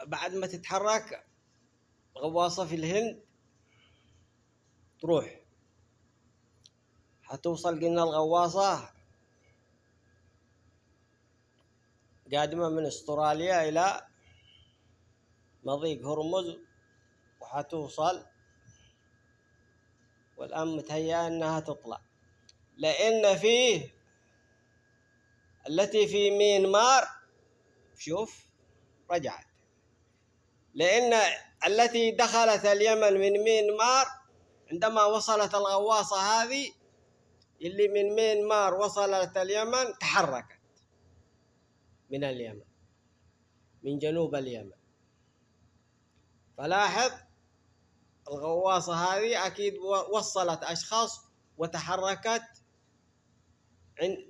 بعد ما تتحرك غواصة في الهند تروح، حتوصل قلنا الغواصة قادمة من استراليا إلى مضيق هرمز، وحتوصل والآن متهيأ أنها تطلع، لأن فيه التي في ميانمار شوف رجعت، لأن التي دخلت اليمن من ميانمار عندما وصلت الغواصة هذه اللي من ميانمار وصلت اليمن تحركت من اليمن من جنوب اليمن. فلاحظ الغواصة هذه أكيد وصلت أشخاص وتحركت.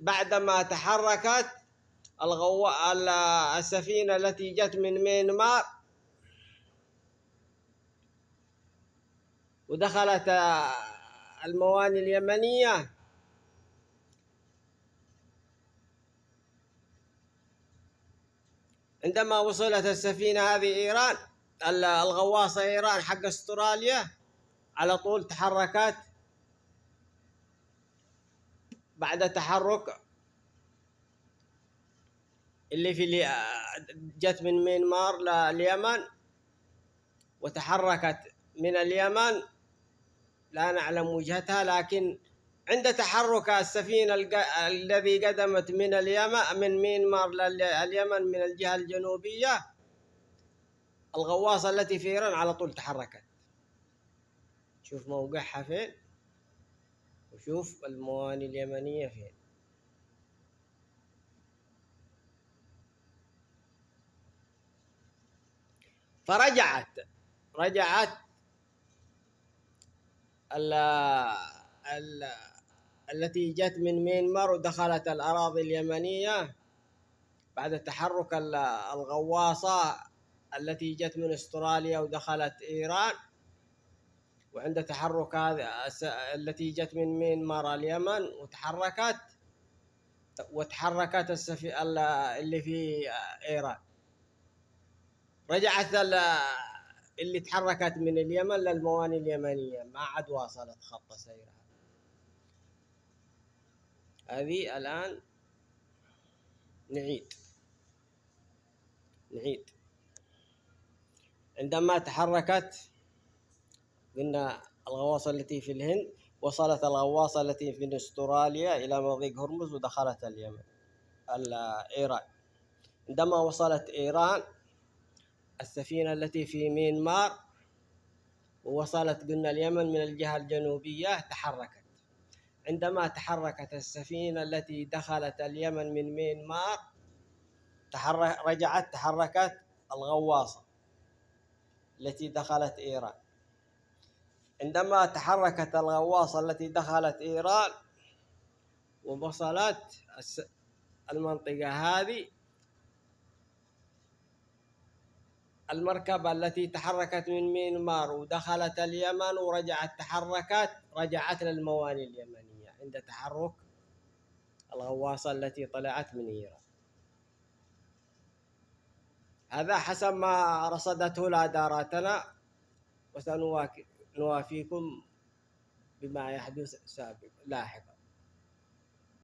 بعدما تحركت السفينة التي جت من ميانمار ودخلت الموانئ اليمنية، عندما وصلت السفينة هذه إيران، الغواصة إيران حق استراليا على طول تحركت. بعد تحرك اللي في جت من ميانمار لليمن وتحركت من اليمن، لا نعلم وجهتها، لكن عند تحرك السفينة الذي قدمت من اليمن من ميانمار لليمن من الجهة الجنوبية، الغواصة التي في إيران على طول تحركت. شوف موقعها فين وشوف الموانئ اليمنية فين. فرجعت التي جت من ميانمار ودخلت الأراضي اليمنية بعد تحرك الغواصة التي جت من استراليا ودخلت إيران. وعند تحرك هذه التي جت من ميانمار اليمن وتحركت اللي في إيران، رجعت اللي تحركت من اليمن للموانئ اليمنية، ما عاد واصلت خط سيرها. هذه الآن نعيد عندما تحركت قلنا الغواصة التي في الهند، وصلت الغواصة التي في استراليا إلى مضيق هرمز ودخلت اليمن إيران. عندما وصلت إيران السفينة التي في ميانمار ووصلت قلنا اليمن من الجهة الجنوبية تحركت. عندما تحركت السفينة التي دخلت اليمن من ميانمار تحركت الغواصة التي دخلت إيران. عندما تحركت الغواصة التي دخلت إيران ووصلت المنطقة هذه، المركبة التي تحركت من ميانمار ودخلت اليمن رجعت للموانئ اليمنية عند تحرك الغواصة التي طلعت من إيران. هذا حسب ما رصدته راداراتنا، وسنوافيكم بما يحدث لاحقا.